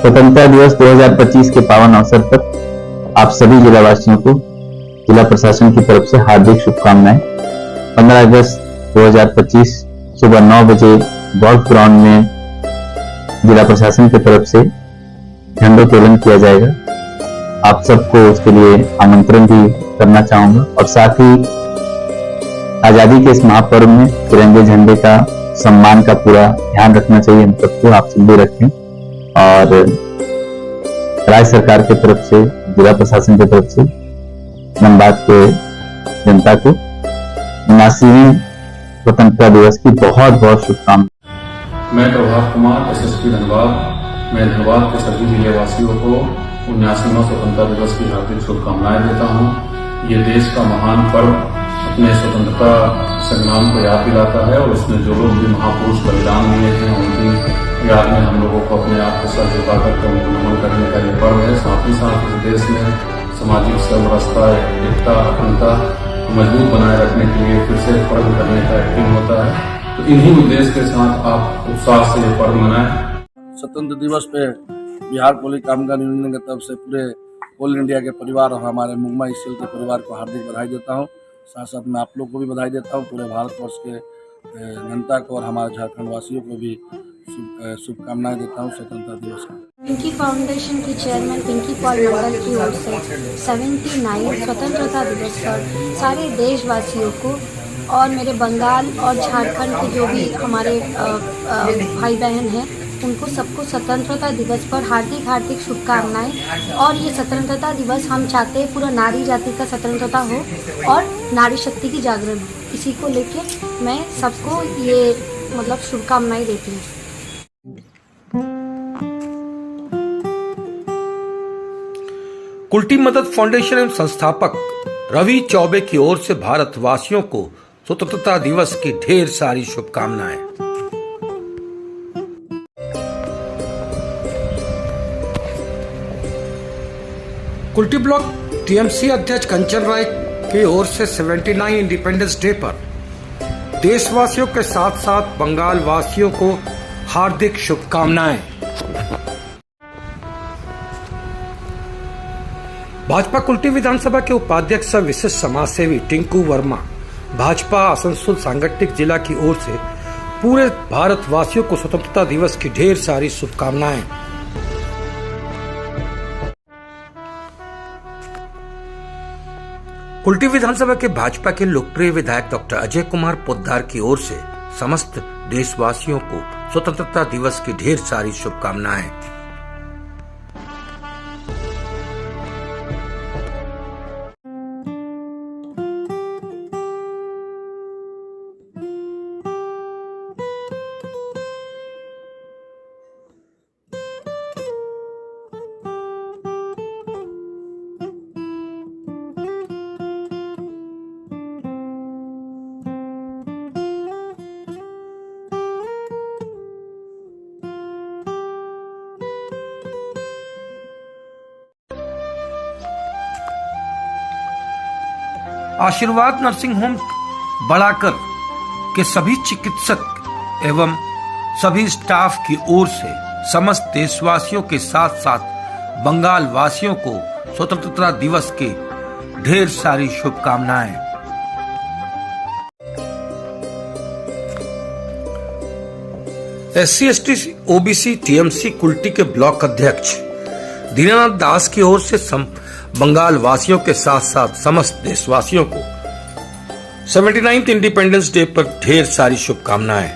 स्वतंत्रता दिवस 2025 के पावन अवसर पर आप सभी जिलावासियों को जिला प्रशासन की तरफ से हार्दिक शुभकामनाएं। 15 अगस्त 2025 सुबह 9 बजे गोल्फ ग्राउंड में जिला प्रशासन की तरफ से झंडोत्तोलन किया जाएगा। आप सबको उसके लिए आमंत्रण भी करना चाहूंगा और साथ ही आजादी के इस महापर्व में तिरंगे झंडे का सम्मान का पूरा ध्यान रखना चाहिए। हम सबको, आप सब भी रखें। और राज्य सरकार की तरफ से, जिला प्रशासन की तरफ से धनबाद के जनता को 79वें स्वतंत्रता दिवस की बहुत बहुत शुभकामनाएं। मैं प्रभात कुमार, एसएसपी धनबाद। मैं धनबाद के सभी जिलेवासियों को 79वां स्वतंत्रता दिवस की हार्दिक शुभकामनाएं देता हूं। ये देश का महान पर्व अपने स्वतंत्रता संग्राम को याद दिलाता है और उसमें जो लोग भी महापुरुष बलिदान दिए हैं उनकी याद में हम लोगों को अपने आप को सर झुका करके उनको नमन करने का ये पर्व है। साथ ही साथ इस देश में सामाजिक समरसता, एकता, अखंडता मजबूत बनाए रखने के लिए फिर से पर्व करने का एक दिन होता है। तो इन्हीं उद्देश्य के साथ आप उत्साह से ये पर्व मनाएं। स्वतंत्र दिवस पे बिहार पुलिस कामगार यूनियन की तरफ से पूरे ऑल इंडिया के परिवार और हमारे मुगमा स्टील के परिवार को हार्दिक बधाई देता हूँ। साथ साथ मैं आप लोग को भी बधाई देता हूँ, पूरे भारतवर्ष के जनता को और हमारे झारखंड वासियों को भी शुभकामनाएं देता हूँ स्वतंत्रता दिवस की। पिंकी फाउंडेशन की चेयरमैन पिंकी पॉल मंडल की ओर से 79 स्वतंत्रता दिवस पर सारे देशवासियों को और मेरे बंगाल और झारखंड के जो भी हमारे भाई बहन हैं उनको सबको स्वतंत्रता दिवस पर हार्दिक हार्दिक शुभकामनाएं। और ये स्वतंत्रता दिवस हम चाहते हैं पूरा नारी जाति का स्वतंत्रता हो और नारी शक्ति की जागरण हो। इसी को लेके मैं सबको ये शुभकामनाएं देती हूँ। कुल्टी मदद फाउंडेशन एवं संस्थापक रवि चौबे की ओर से भारतवासियों को स्वतंत्रता दिवस की ढेर सारी शुभकामनाएं। कुल्टी ब्लॉक टीएमसी अध्यक्ष कंचन राय की ओर से 79 इंडिपेंडेंस डे पर देशवासियों के साथ साथ बंगाल वासियों को हार्दिक शुभकामनाएं। भाजपा कुल्टी विधानसभा के उपाध्यक्ष सह विशिष्ट समाज सेवी टिंकू वर्मा भाजपा आसनसोल सांगठनिक जिला की ओर से पूरे भारतवासियों को स्वतंत्रता दिवस की ढेर सारी शुभकामनाएं। कुल्टी विधानसभा के भाजपा के लोकप्रिय विधायक डॉक्टर अजय कुमार पोद्दार की ओर से समस्त देशवासियों को स्वतंत्रता दिवस की ढेर सारी शुभकामनाएं। आशीर्वाद नर्सिंग होम बढ़ाकर के सभी चिकित्सक एवं सभी स्टाफ की ओर से समस्त देशवासियों के साथ साथ बंगाल वासियों को स्वतंत्रता दिवस की ढेर सारी शुभकामनाएं। SC/ST OBC टीएमसी कुल्टी के ब्लॉक अध्यक्ष दीनानाथ दास की ओर से बंगाल वासियों के साथ साथ समस्त देशवासियों को 79th इंडिपेंडेंस डे पर ढेर सारी शुभकामनाएं।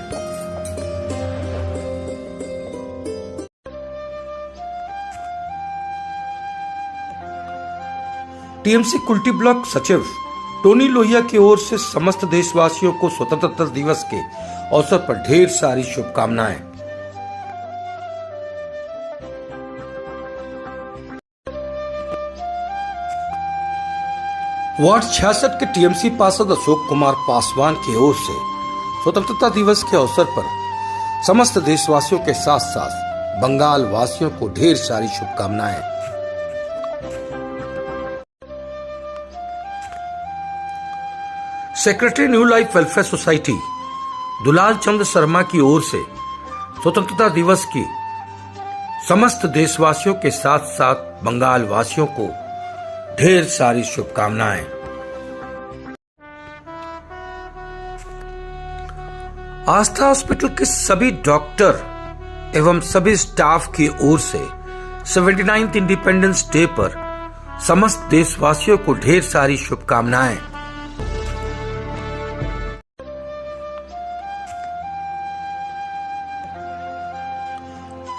टीएमसी कुल्टी ब्लॉक सचिव टोनी लोहिया की ओर से समस्त देशवासियों को स्वतंत्रता दिवस के अवसर पर ढेर सारी शुभकामनाएं। वार्ड 66 के टीएमसी पार्षद अशोक कुमार पासवान की ओर से स्वतंत्रता दिवस के अवसर पर समस्त देशवासियों के साथ साथ बंगाल वासियों को ढेर सारी शुभकामनाएं। Secretary new life welfare society Dulal Chand Sharma की ओर से स्वतंत्रता दिवस की समस्त देशवासियों के साथ साथ बंगाल वासियों को ढेर सारी शुभकामनाएं। आस्था हॉस्पिटल के सभी डॉक्टर एवं सभी स्टाफ की ओर से 79th इंडिपेंडेंस डे पर समस्त देशवासियों को ढेर सारी शुभकामनाएं।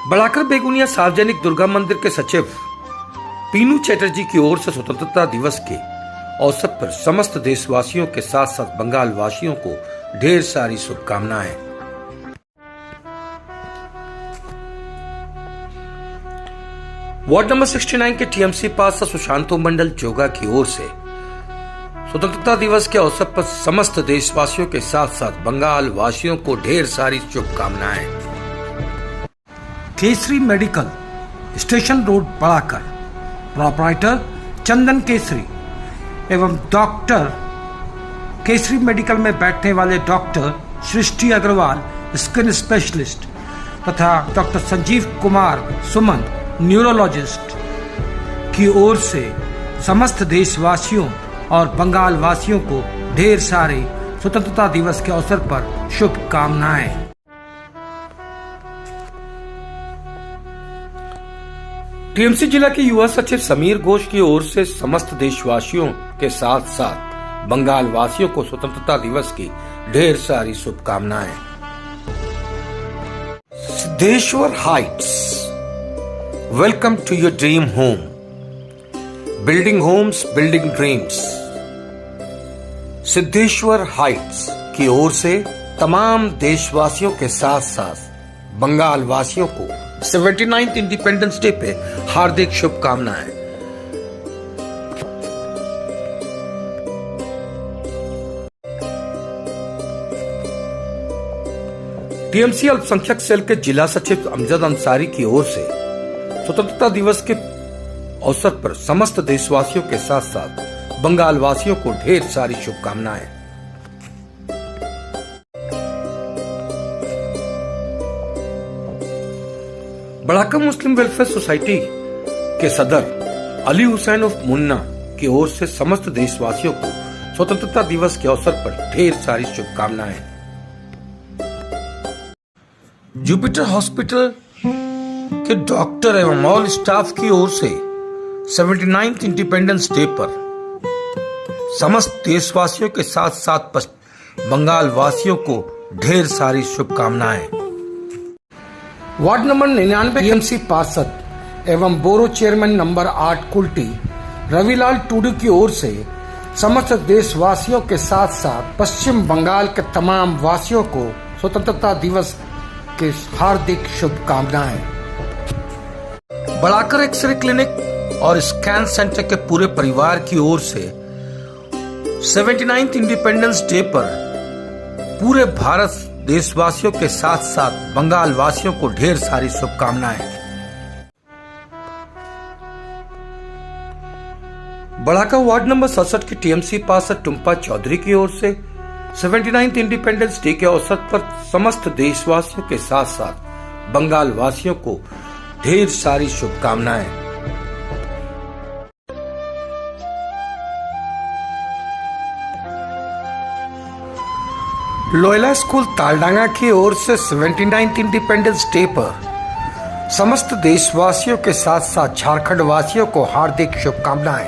बड़ाकर बेगुनिया सार्वजनिक दुर्गा मंदिर के सचिव पीनू चैटर्जी की ओर से स्वतंत्रता दिवस के अवसर पर समस्त देशवासियों के साथ साथ बंगाल वासियों को ढेर सारी शुभकामनाएं। वार्ड नंबर 69 के टीएमसी पार्षद सुशांतो मंडल जोगा की ओर से स्वतंत्रता दिवस के अवसर पर समस्त देशवासियों के साथ साथ बंगाल वासियों को ढेर सारी शुभकामनाएं। Kesari medical, station road, Barakar, proprietor Chandan Kesari एवं डॉक्टर केसरी मेडिकल में बैठने वाले doctor Srishti Agarwal, skin specialist, तथा डॉक्टर संजीव कुमार सुमन, न्यूरोलॉजिस्ट की ओर से समस्त देशवासियों और बंगाल वासियों को ढेर सारे स्वतंत्रता दिवस के अवसर पर शुभकामनाएं। टीएमसी जिला के युवा सचिव समीर घोष की ओर से समस्त देशवासियों के साथ साथ बंगाल वासियों को स्वतंत्रता दिवस की ढेर सारी शुभकामनाएं। Siddheshwar Heights, welcome to your dream home, building homes, building dreams. Siddheshwar Heights की ओर से तमाम देशवासियों के साथ साथ बंगाल वासियों को 79th इंडिपेंडेंस डे पे हार्दिक शुभकामनाएं। टीएमसी अल्पसंख्यक सेल के जिला सचिव अमजद अंसारी की ओर से स्वतंत्रता दिवस के अवसर पर समस्त देशवासियों के साथ साथ बंगाल वासियों को ढेर सारी शुभकामनाएं। बड़ाकर मुस्लिम वेलफेयर सोसाइटी के सदर अली हुसैन उर्फ मुन्ना की ओर से समस्त देशवासियों को स्वतंत्रता दिवस के अवसर पर ढेर सारी शुभकामनाएं। जुपिटर हॉस्पिटल के डॉक्टर एवं ऑल स्टाफ की ओर से 79th इंडिपेंडेंस डे पर समस्त देशवासियों के साथ साथ बंगाल वासियों को ढेर सारी शुभकामनाएं। वार्ड नंबर 99 टीएमसी पार्षद एवं borough chairman number 8 Kulti Ravilal Tudu की ओर से समस्त देशवासियों के साथ साथ पश्चिम बंगाल के तमाम वासियों को स्वतंत्रता दिवस के हार्दिक शुभकामनाएं। बड़ाकर एक्सरे क्लिनिक और स्कैन सेंटर के पूरे परिवार की ओर से 79th इंडिपेंडेंस डे पर पूरे भारत देशवासियों के साथ साथ बंगाल वासियों को ढेर सारी शुभकामनाएं। बड़ाकर वार्ड नंबर 67 की टीएमसी पार्षद टुम्पा चौधरी की ओर से 79th इंडिपेंडेंस डे के अवसर पर समस्त देशवासियों के साथ साथ बंगाल वासियों को ढेर सारी शुभकामनाएं। लोयला स्कूल तालडांगा की ओर से 79th इंडिपेंडेंस डे पर समस्त देशवासियों के साथ साथ झारखंड वासियों को हार्दिक शुभकामनाएं।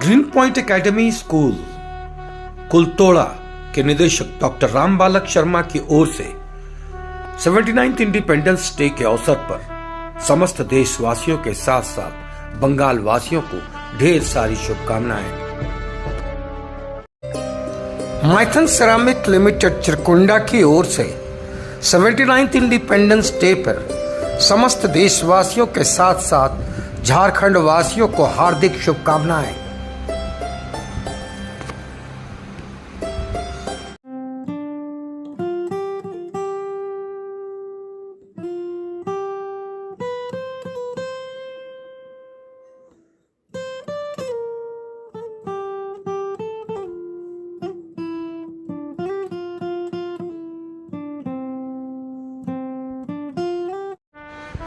ग्रीन पॉइंट एकेडमी स्कूल कुलतोड़ा के निदेशक डॉक्टर राम बालक शर्मा की ओर से 79th इंडिपेंडेंस डे के अवसर पर समस्त देशवासियों के साथ साथ बंगाल वासियों को ढेर सारी शुभकामनाएं। माइथन सेरामिक लिमिटेड चिरकुंडा की ओर से 79th इंडिपेंडेंस डे पर समस्त देशवासियों के साथ साथ झारखंड वासियों को हार्दिक शुभकामनाएं।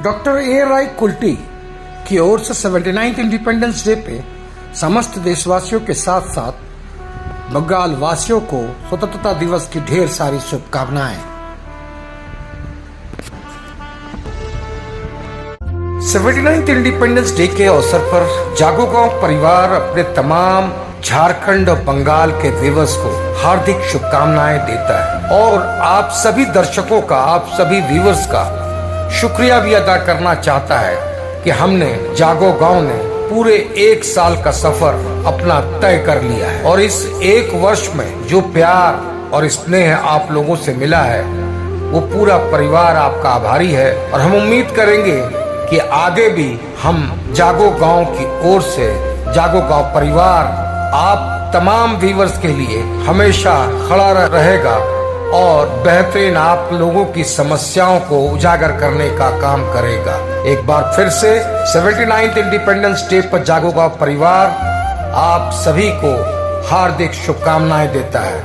डॉक्टर ए राय कुल्टी की ओर से 79th इंडिपेंडेंस डे पे समस्त देशवासियों के साथ साथ बंगाल वासियों को स्वतंत्रता दिवस की ढेर सारी शुभकामनाएं। 79th इंडिपेंडेंस डे के अवसर पर जागो गांव परिवार अपने तमाम झारखंड और बंगाल के दिवस को हार्दिक शुभकामनाएं देता है और आप सभी दर्शकों का, आप सभी व्यूअर्स का शुक्रिया भी अदा करना चाहता है कि हमने जागो गांव ने पूरे 1 साल का सफर अपना तय कर लिया है और इस 1 वर्ष में जो प्यार और स्नेह आप लोगों से मिला है वो पूरा परिवार आपका आभारी है और हम उम्मीद करेंगे कि आगे भी हम जागो गांव की ओर से जागो गांव परिवार आप तमाम व्यूअर्स के लिए हमेशा खड़ा रहेगा और बेहतरीन आप लोगों की समस्याओं को उजागर करने का काम करेगा। एक बार फिर से 79th इंडिपेंडेंस डे पर जागो गांव परिवार आप सभी को हार्दिक शुभकामनाएं देता है।